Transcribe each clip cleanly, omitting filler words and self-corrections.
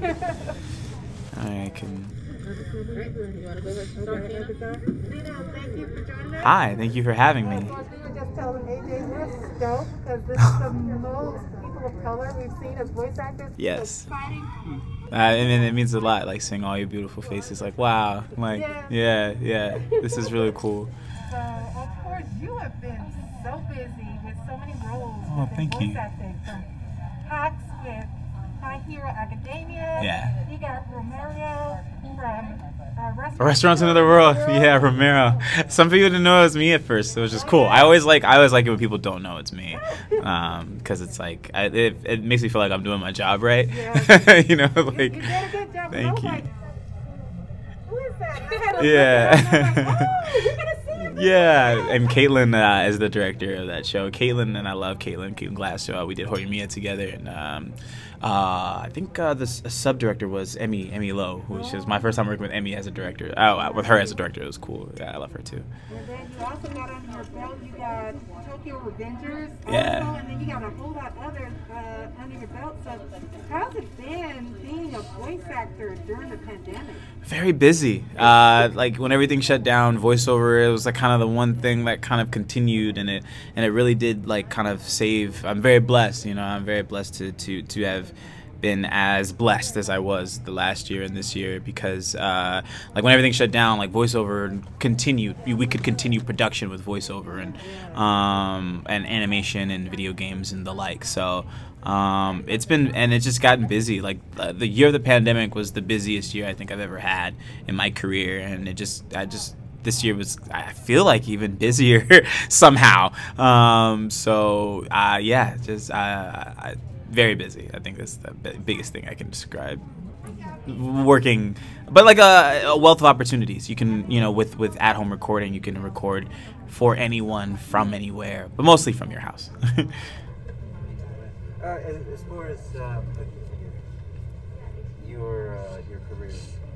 I can. Thank you for joining us. Hi, thank you for having me. We were just telling AJ we're stoked because this is the most people of color we've seen as voice actors. Yes. Exciting. And it means a lot, like seeing all your beautiful faces. Like, wow, like, yeah, this is really cool. So, of course, you have been so busy with so many roles within thank you. voice acting. From Hacks with My Hero Academia. Yeah. You got Romero from Restaurants in the World. Yeah, Romero. Some people didn't know it was me at first. It was just cool. I always like it when people don't know it's me, because it's like it makes me feel like I'm doing my job right. Yeah. You know, like. You did a good job. Thank you. Like, who is that? I had a Yeah. look at it, and I was like, oh, you're gonna see him. Yeah, and Caitlin is the director of that show. Caitlin and I love Caitlin Glass. So we did Hoy Mia together, and I think the sub-director was Emmy Lowe, which is my first time working with Emmy as a director. With her as a director, it was cool. Yeah, I love her too. And then you also got on your belt, you got Tokyo Revengers. Yeah. Also, and then you got a whole lot others under your belt. So how's it been being a voice actor during the pandemic? Very busy. Like when everything shut down, voiceover, it was like kind of the one thing that kind of continued, and it really did like kind of save. I'm very blessed, you know. I'm very blessed to have been as blessed as I was the last year and this year, because like when everything shut down, like voiceover continued. We could continue production with voiceover and animation and video games and the like. So it's just gotten busy. Like the year of the pandemic was the busiest year I think I've ever had in my career, and this year was, I feel like, even busier somehow. Very busy. I think that's the biggest thing I can describe. Working, but like a wealth of opportunities. You can, you know, with at-home recording, you can record for anyone from anywhere, but mostly from your house. As far as your career,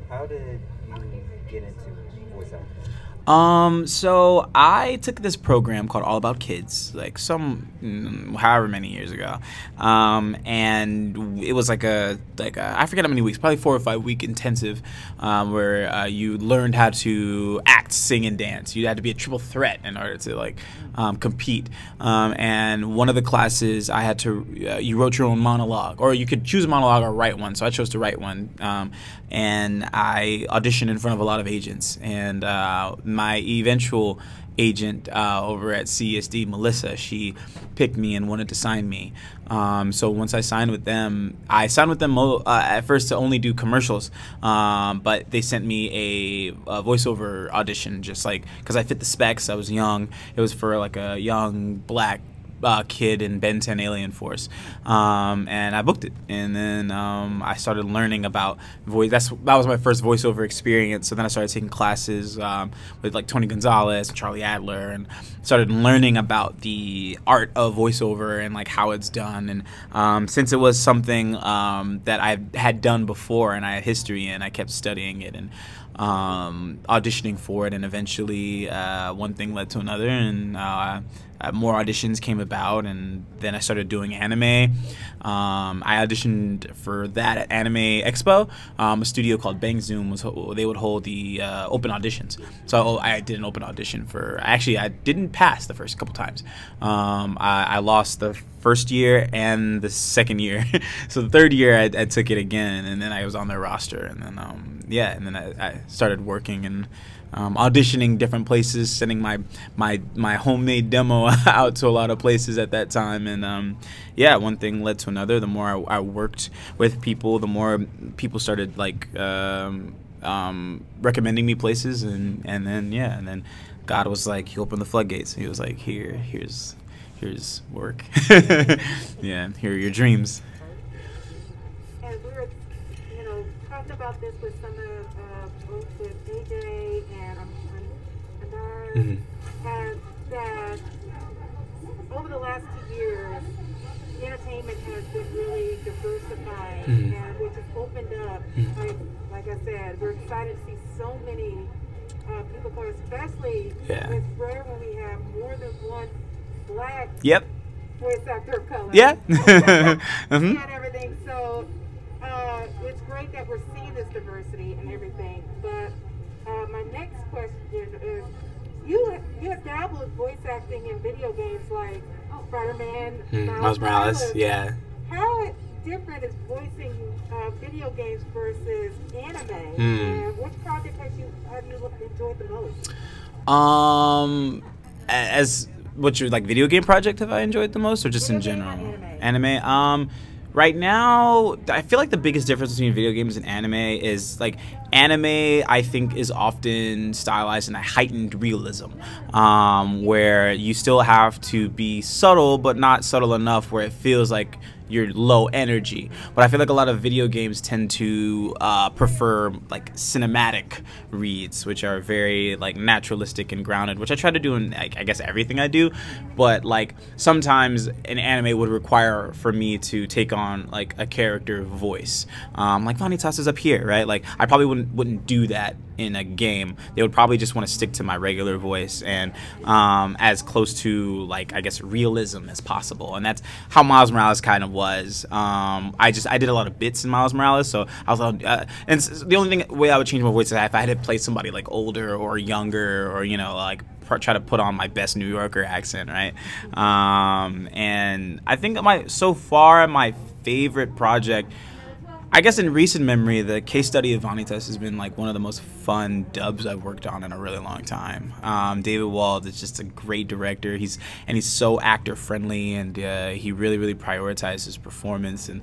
how did you get into voice acting? So I took this program called All About Kids, like however many years ago, and it was like a I forget how many weeks, probably 4 or 5 week intensive, where you learned how to act, sing, and dance. You had to be a triple threat in order to like compete. And one of the classes I had to you wrote your own monologue, or you could choose a monologue or write one. So I chose to write one, and I auditioned in front of a lot of agents, and my eventual agent over at CESD, Melissa, she picked me and wanted to sign me. So once I signed with them, at first to only do commercials, but they sent me a voiceover audition, just like because I fit the specs. I was young. It was for like a young black kid in Ben 10 Alien Force, and I booked it, and then I started learning about voice. That was my first voiceover experience. So then I started taking classes with like Tony Gonzalez, Charlie Adler, and started learning about the art of voiceover and like how it's done. And since it was something that I had done before and I had history in, I kept studying it and auditioning for it, and eventually one thing led to another, and more auditions came about, and then I started doing anime. I auditioned for that at Anime Expo, a studio called Bang Zoom. They would hold the open auditions. So I did an open audition for, actually I didn't pass the first couple times. I lost the first year and the second year. So the third year I took it again, and then I was on their roster, and then I started working and auditioning different places, sending my homemade demo out to a lot of places at that time, and one thing led to another. The more I worked with people, the more people started like recommending me places, and then God was like, He opened the floodgates. He was like, here's work. Yeah, here are your dreams. And we were, talking about this with some of folks with AJ and and that over the last 2 years, entertainment has been really diversified, and which has opened up. Like I said, we're excited to see so many people come, especially it's rare when we have more than one black voice actor of color. Yeah. And everything. So it's great that we're seeing this diversity and everything. But my next question is, you have dabbled with voice acting in video games like Spider-Man, Miles Morales, yeah. How different is voicing video games versus anime? And which project have you enjoyed the most? As what's your like video game project have I enjoyed the most, or just in general? Anime. Right now, I feel like the biggest difference between video games and anime is like anime, I think, is often stylized in a heightened realism, where you still have to be subtle, but not subtle enough where it feels like you're low energy. But I feel like a lot of video games tend to prefer like cinematic reads, which are very like naturalistic and grounded, which I try to do in like, I guess everything I do. But like sometimes an anime would require for me to take on like a character voice, like Vanitas is up here, right? Like I probably wouldn't do that in a game. They would probably just want to stick to my regular voice and as close to like I guess realism as possible, and that's how Miles Morales kind of was. I did a lot of bits in Miles Morales, so I was and the only way I would change my voice is if I had to play somebody like older or younger, or you know, like try to put on my best New Yorker accent, right? And I think so far my favorite project, I guess in recent memory, the case study of Vanitas has been like one of the most fun dubs I've worked on in a really long time. David Wald is just a great director. He's so actor friendly, and he really prioritizes his performance and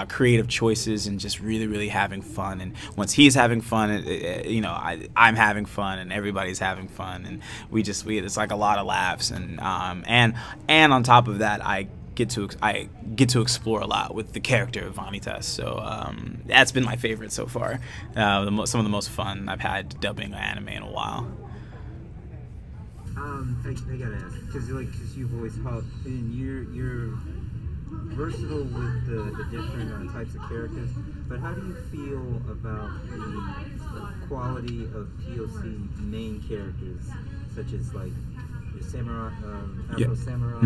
creative choices, and just really having fun. And once he's having fun, you know, I'm having fun, and everybody's having fun, and it's like a lot of laughs, and on top of that, I get to explore a lot with the character of Vanitas, so that's been my favorite so far. Some of the most fun I've had dubbing an anime in a while. I gotta ask, because you voice Holley, and you're versatile with the different types of characters. But how do you feel about the quality of POC main characters, such as like Samurai, Afro Samurai,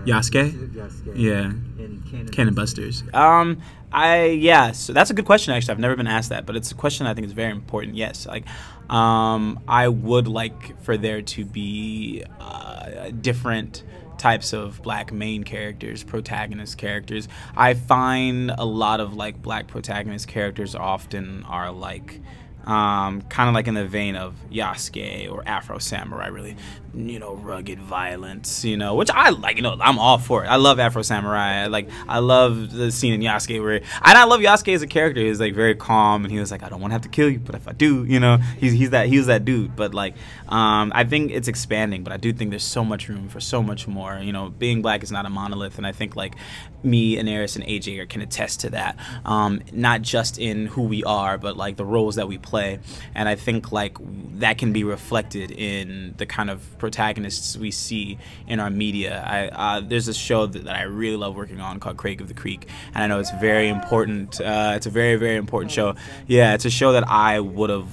Yasuke, yeah, and Cannon Busters. So that's a good question. Actually, I've never been asked that, but it's a question I think is very important. Yes, like I would like for there to be different types of black main characters, protagonist characters. I find a lot of like black protagonist characters often are like kind of like in the vein of Yasuke or Afro Samurai, really, you know, rugged violence, you know, which I like, you know, I'm all for it. I love Afro Samurai. I love the scene in Yasuke and I love Yasuke as a character. He's like very calm, and he was like, I don't want to have to kill you, but if I do, you know, he was that dude. But like, I think it's expanding, but I do think there's so much room for so much more. You know, being black is not a monolith, and I think like me, Anaris, and AJ can attest to that. Not just in who we are, but like the roles that we play. And I think like that can be reflected in the kind of protagonists we see in our media. There's a show that I really love working on called Craig of the Creek, and I know it's very important. It's a very important show. Yeah, it's a show that I would have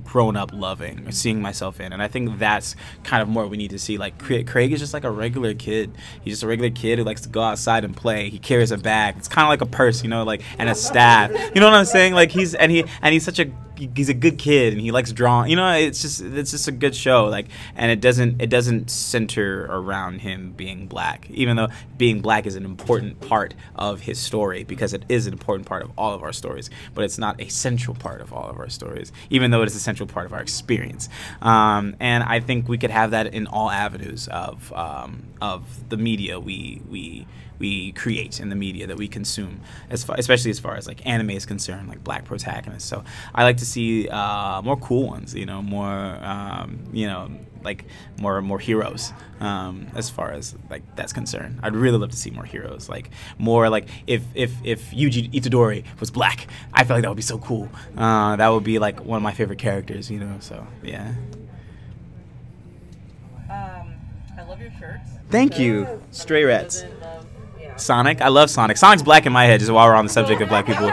grown up loving or seeing myself in, and I think that's kind of more what we need to see. Like Craig is just like a regular kid. He's just a regular kid who likes to go outside and play. He carries a bag. It's kind of like a purse, you know, like, and a staff. You know what I'm saying? Like he's such a good kid, and he likes drawing. You know, it's just a good show. Like, and it doesn't center around him being black, even though being black is an important part of his story, because it is an important part of all of our stories. But it's not a central part of all of our stories, even though it is a central part of our experience. And I think we could have that in all avenues of the media we create, in the media that we consume, especially as far as like anime is concerned, like black protagonists. So I like to see more cool ones, you know, more you know, like more heroes, as far as like that's concerned. I'd really love to see more heroes, like more like if Yuji Itadori was black, I feel like that would be so cool. That would be like one of my favorite characters, you know. So yeah. I love your shirts. Thank you. Stray Rats. Sonic. I love Sonic. Sonic's black in my head, just while we're on the subject of black people.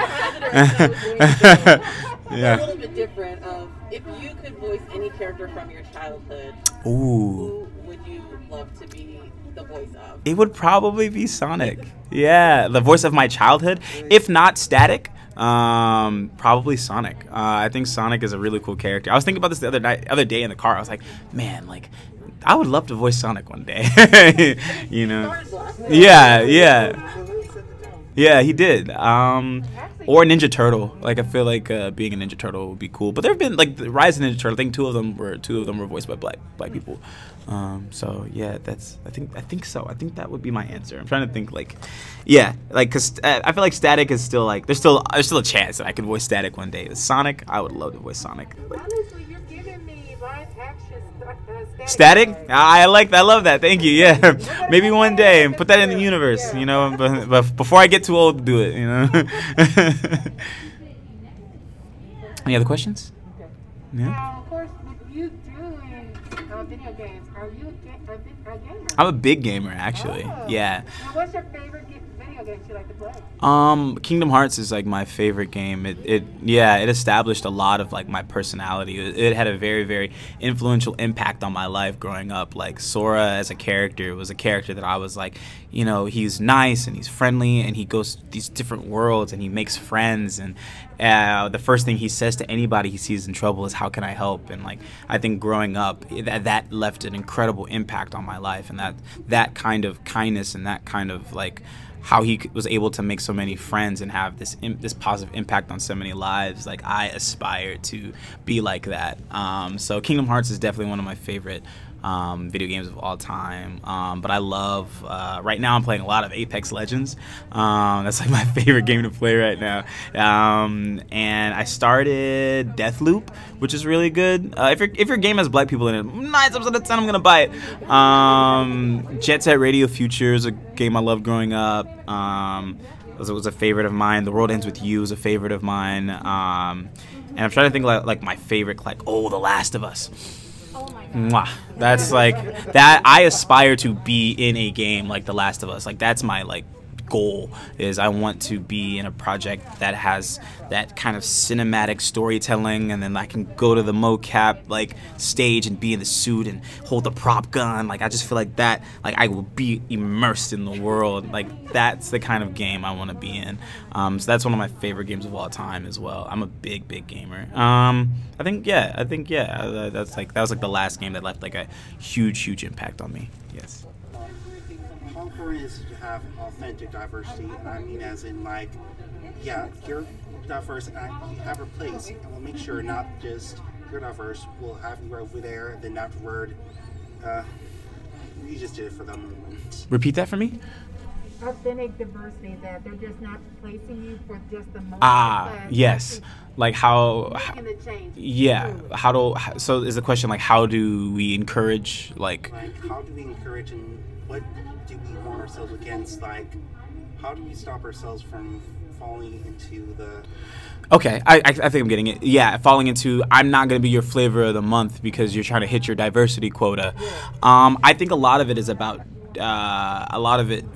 Yeah. A little bit different. If you could voice any character from your childhood, ooh, who would you love to be the voice of? It would probably be Sonic. Yeah, the voice of my childhood. If not Static, Probably Sonic. I think Sonic is a really cool character. I was thinking about this the other day in the car. I was like, man, like, I would love to voice Sonic one day. You know? Yeah, yeah. Yeah, he did. Or Ninja Turtle. Like, I feel like being a Ninja Turtle would be cool. But there have been, like, the Rise of Ninja Turtle. I think two of them were voiced by black people. So yeah, I think so. I think that would be my answer. I'm trying to think, like, yeah, like, cause I feel like Static is still like there's still a chance that I could voice Static one day. Sonic, I would love to voice Sonic. Honestly, you're giving me live action Static? I love that. Thank you. Yeah, maybe one day and put that in the universe. You know, but before I get too old to do it. You know. Any other questions? Yeah. Of course, with you doing video games, are you a gamer? I'm a big gamer, actually. Oh. Yeah. Now, what's your favorite video game you like to play? Kingdom Hearts is like my favorite game. It established a lot of like my personality. It had a very, very influential impact on my life growing up. Like Sora as a character was a character that I was like, you know, he's nice and he's friendly and he goes to these different worlds and he makes friends, and the first thing he says to anybody he sees in trouble is, how can I help? And like, I think growing up that left an incredible impact on my life, and that kind of kindness and that kind of like how he was able to make so many friends and have this positive impact on so many lives. Like, I aspire to be like that. So Kingdom Hearts is definitely one of my favorite video games of all time. But I love, right now I'm playing a lot of Apex Legends. That's like my favorite game to play right now. And I started Deathloop, which is really good. If your game has black people in it, 9 times out of 10 I'm gonna buy it. Jet Set Radio Future is a game I loved growing up. It was a favorite of mine. The World Ends With You is a favorite of mine. And I'm trying to think like my favorite, like, The Last of Us. Oh my God. Mwah. That's like that. I aspire to be in a game like The Last of Us. Like, that's my like goal, is I want to be in a project that has that kind of cinematic storytelling, and then I can go to the mocap like stage and be in the suit and hold the prop gun. Like, I just feel like that, like, I will be immersed in the world. Like, that's the kind of game I want to be in. So that's one of my favorite games of all time as well. I'm a big gamer. I think that was like the last game that left like a huge impact on me. Yes. How important is it to have authentic diversity? And I mean, as in, like, yeah, you're diverse and you have a place, and we'll make sure not just you're diverse, we'll have you over there, and then afterward, you just did it for the moment. Repeat that for me. Authentic diversity, that they're just not placing you for just the moment. Yes. Like, how making the change. Yeah. So is the question, like, how do we encourage, like how do we encourage, and what do we warn ourselves against? Like, how do we stop ourselves from falling into the... Okay, I think I'm getting it. Yeah, falling into, I'm not going to be your flavor of the month because you're trying to hit your diversity quota. Yeah. I think a lot of it is about,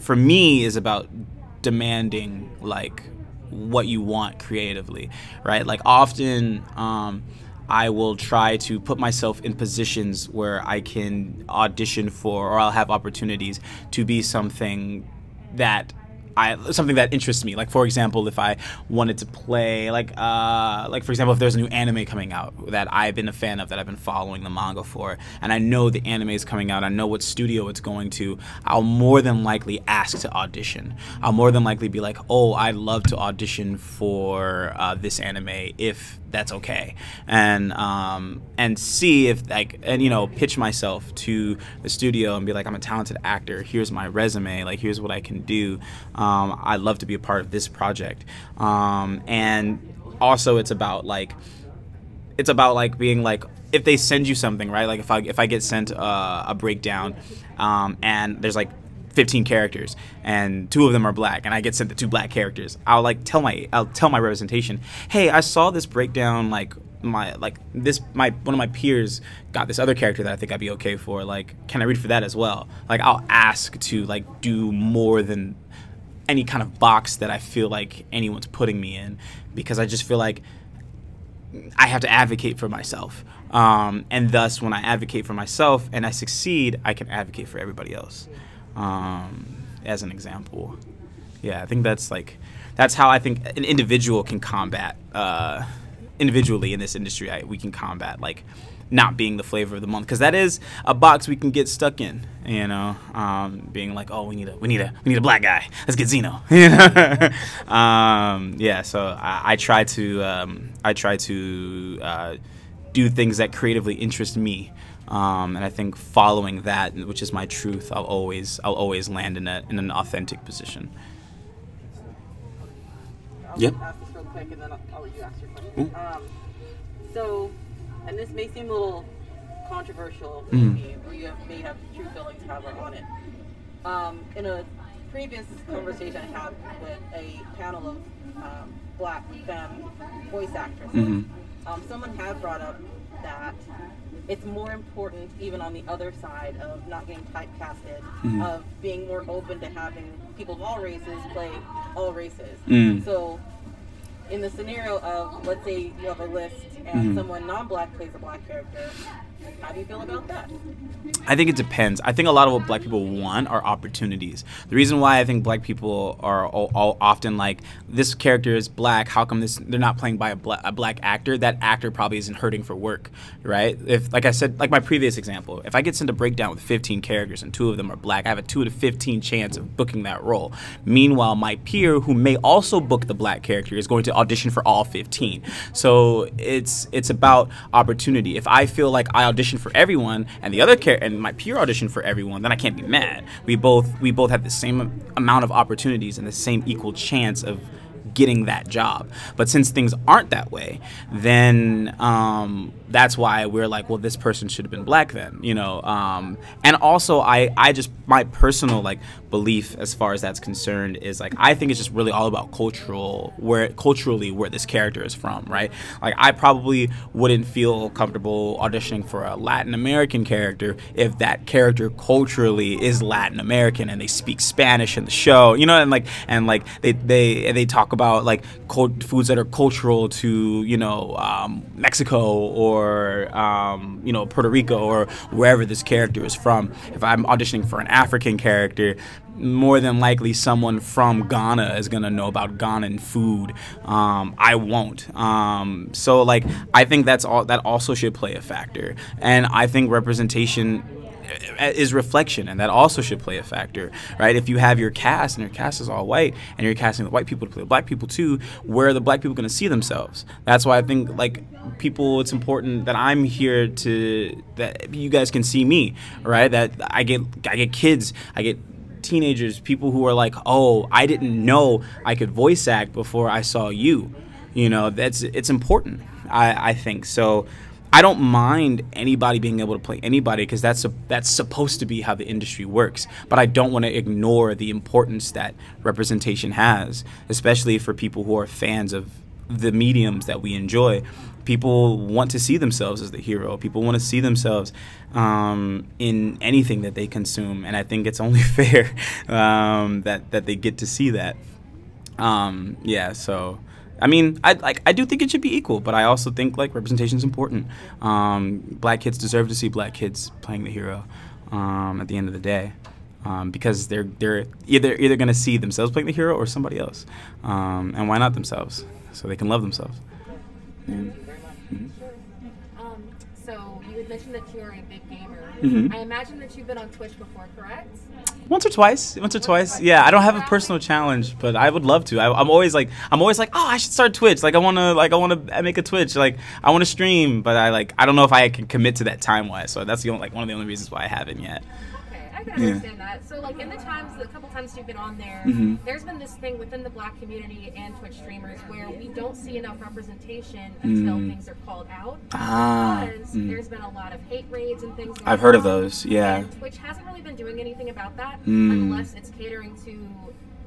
for me, is about demanding, like, what you want creatively, right? Like, often I will try to put myself in positions where I can audition for, or I'll have opportunities to be something that interests me. Like, for example, if I wanted to play, like for example, if there's a new anime coming out that I've been a fan of, that I've been following the manga for, and I know the anime is coming out, I know what studio it's going to, I'll more than likely ask to audition. I'll more than likely be like, oh, I'd love to audition for this anime, if that's okay, and see if, like, and, you know, pitch myself to the studio and be like, I'm a talented actor, here's my resume, like, here's what I can do, I'd love to be a part of this project. And also it's about being like, if they send you something, right, like if I get sent a breakdown, and there's like 15 characters and 2 of them are black, and I get sent the 2 black characters, I'll tell my representation, hey, I saw this breakdown, one of my peers got this other character that I think I'd be okay for, like, can I read for that as well? Like, I'll ask to, like, do more than any kind of box that I feel like anyone's putting me in, because I just feel like I have to advocate for myself, and thus when I advocate for myself and I succeed, I can advocate for everybody else. As an example. Yeah, I think that's how I think an individual can combat individually in this industry. We can combat like not being the flavor of the month, because that is a box we can get stuck in, you know, being like, oh, we need a black guy, let's get Zeno. Yeah, so I try to do things that creatively interest me, and I think following that, which is my truth, I'll always land in an authentic position. Yep. I'll ask this real quick and then I'll let you ask your question. So, and this may seem a little controversial, maybe, or you may have true feelings, however, on it. In a previous conversation I had with a panel of black femme voice actresses, someone had brought up that it's more important, even on the other side of not getting typecasted, of being more open to having people of all races play all races. So in the scenario of, let's say you have a list and someone non-black plays a black character, how do you feel about that? I think it depends. I think a lot of what black people want are opportunities. The reason why I think black people are all often like, this character is black, how come they're not playing by a black actor? That actor probably isn't hurting for work, right? If, like I said, like my previous example, if I get sent a breakdown with 15 characters and 2 of them are black, I have a 2 to 15 chance of booking that role. Meanwhile, my peer, who may also book the black character, is going to audition for all 15. So it's about opportunity. If I feel like I audition for everyone and the other and my peer audition for everyone, then I can't be mad. We both have the same amount of opportunities and the same equal chance of getting that job. But since things aren't that way, then that's why we're like, well, this person should have been black then, you know. And also I just, my personal like belief as far as that's concerned is like, I think it's just really all about culturally where this character is from, right? Like, I probably wouldn't feel comfortable auditioning for a Latin American character if that character culturally is Latin American and they speak Spanish in the show, you know, and like they talk about like foods that are cultural to, you know, Mexico or you know, Puerto Rico or wherever this character is from. If I'm auditioning for an African character, more than likely someone from Ghana is gonna know about Ghanaian food. I won't. So like, I think that also should play a factor, and I think representation is reflection, and that also should play a factor, right? If you have your cast and your cast is all white and you're casting the white people to play black people too, where are the black people going to see themselves? That's why I think like people, it's important that I'm here that you guys can see me, right? That I get kids, I get teenagers, people who are like, oh, I didn't know I could voice act before I saw you. You know, it's important, I think. So I don't mind anybody being able to play anybody, because that's supposed to be how the industry works. But I don't want to ignore the importance that representation has, especially for people who are fans of the mediums that we enjoy. People want to see themselves as the hero. People want to see themselves in anything that they consume, and I think it's only fair that they get to see that. Yeah, so. I mean, I do think it should be equal, but I also think like representation is important. Black kids deserve to see black kids playing the hero at the end of the day, because they're either going to see themselves playing the hero or somebody else, and why not themselves, so they can love themselves. So you had mentioned that you're a big gamer. I imagine that you've been on Twitch before, correct? Once or twice. Yeah, I don't have a personal challenge, but I would love to. I'm always like, oh, I should start Twitch. Like, I want to make a Twitch. Like, I want to stream, but I don't know if I can commit to that time wise. So that's one of the only reasons why I haven't yet. Okay, I can understand that. So like, in the couple times you've been on there, there's been this thing within the black community and Twitch streamers where we don't see enough representation until things are called out. Because there's been a lot of hate raids and things like that. I've heard of those, yeah. And Twitch hasn't really been doing anything about that unless it's catering to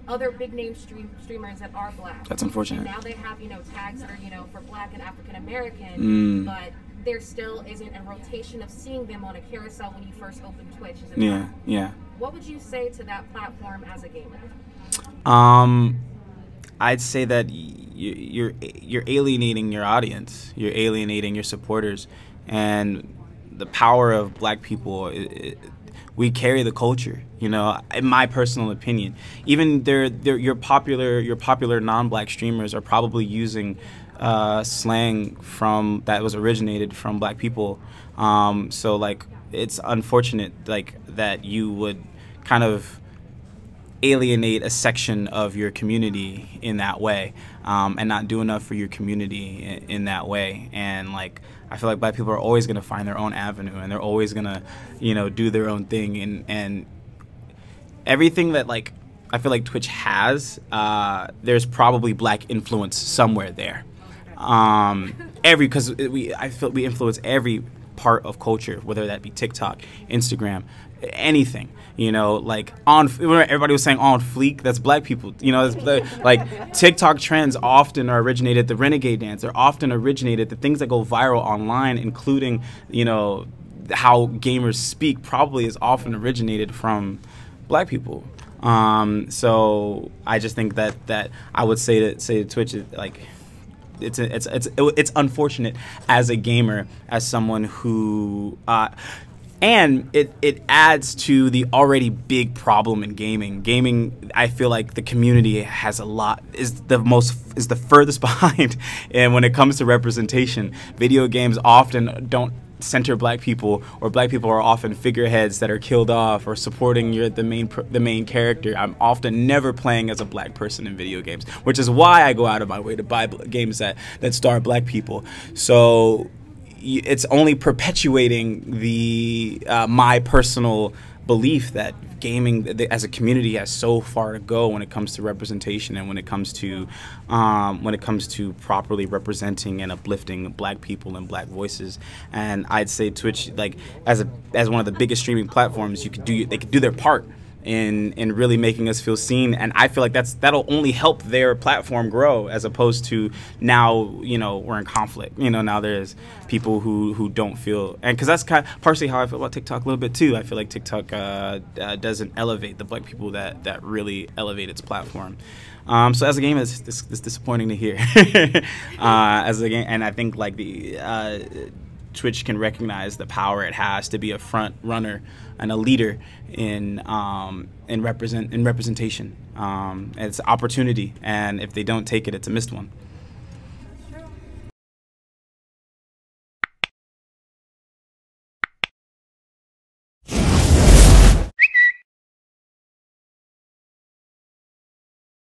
other big name streamers that are black. That's unfortunate. And now they have, you know, tags that are, you know, for black and African American, but there still isn't a rotation of seeing them on a carousel when you first open Twitch. Is it not? Yeah. What would you say to that platform as a gamer? I'd say that you're alienating your audience. You're alienating your supporters, and the power of black people. we carry the culture, you know, in my personal opinion. Even your popular non-black streamers are probably using slang that was originated from black people. So like, it's unfortunate like that you would kind of alienate a section of your community in that way, and not do enough for your community in that way. And like, I feel like black people are always going to find their own avenue, and they're always going to, you know, do their own thing. And everything that like I feel like Twitch has, there's probably black influence somewhere there. Because I feel we influence every part of culture, whether that be TikTok, Instagram, anything. You know, like everybody was saying on fleek, that's black people. You know, like TikTok trends often are originated, the renegade dance, they're often originated, the things that go viral online, including, you know, how gamers speak, probably is often originated from black people. So I just think that I would say to Twitch, like, it's unfortunate as a gamer, as someone who and it adds to the already big problem in gaming. Gaming, I feel like the community has is the furthest behind, and when it comes to representation, video games often don't center black people, or black people are often figureheads that are killed off or supporting the main character. I'm often never playing as a black person in video games, which is why I go out of my way to buy games that star black people. So it's only perpetuating the my personal belief that gaming as a community has so far to go when it comes to representation, and when it comes to properly representing and uplifting black people and black voices. And I'd say Twitch, like, as one of the biggest streaming platforms, they could do their part in really making us feel seen. And I feel like that'll only help their platform grow, as opposed to now, you know, we're in conflict. You know, now there's people who don't feel, and because that's kind of partially how I feel about TikTok a little bit too. I feel like TikTok doesn't elevate the black people that really elevate its platform. So as a game, it's disappointing to hear. As a game, and I think like Twitch can recognize the power it has to be a front runner and a leader in representation. It's an opportunity, and if they don't take it, it's a missed one.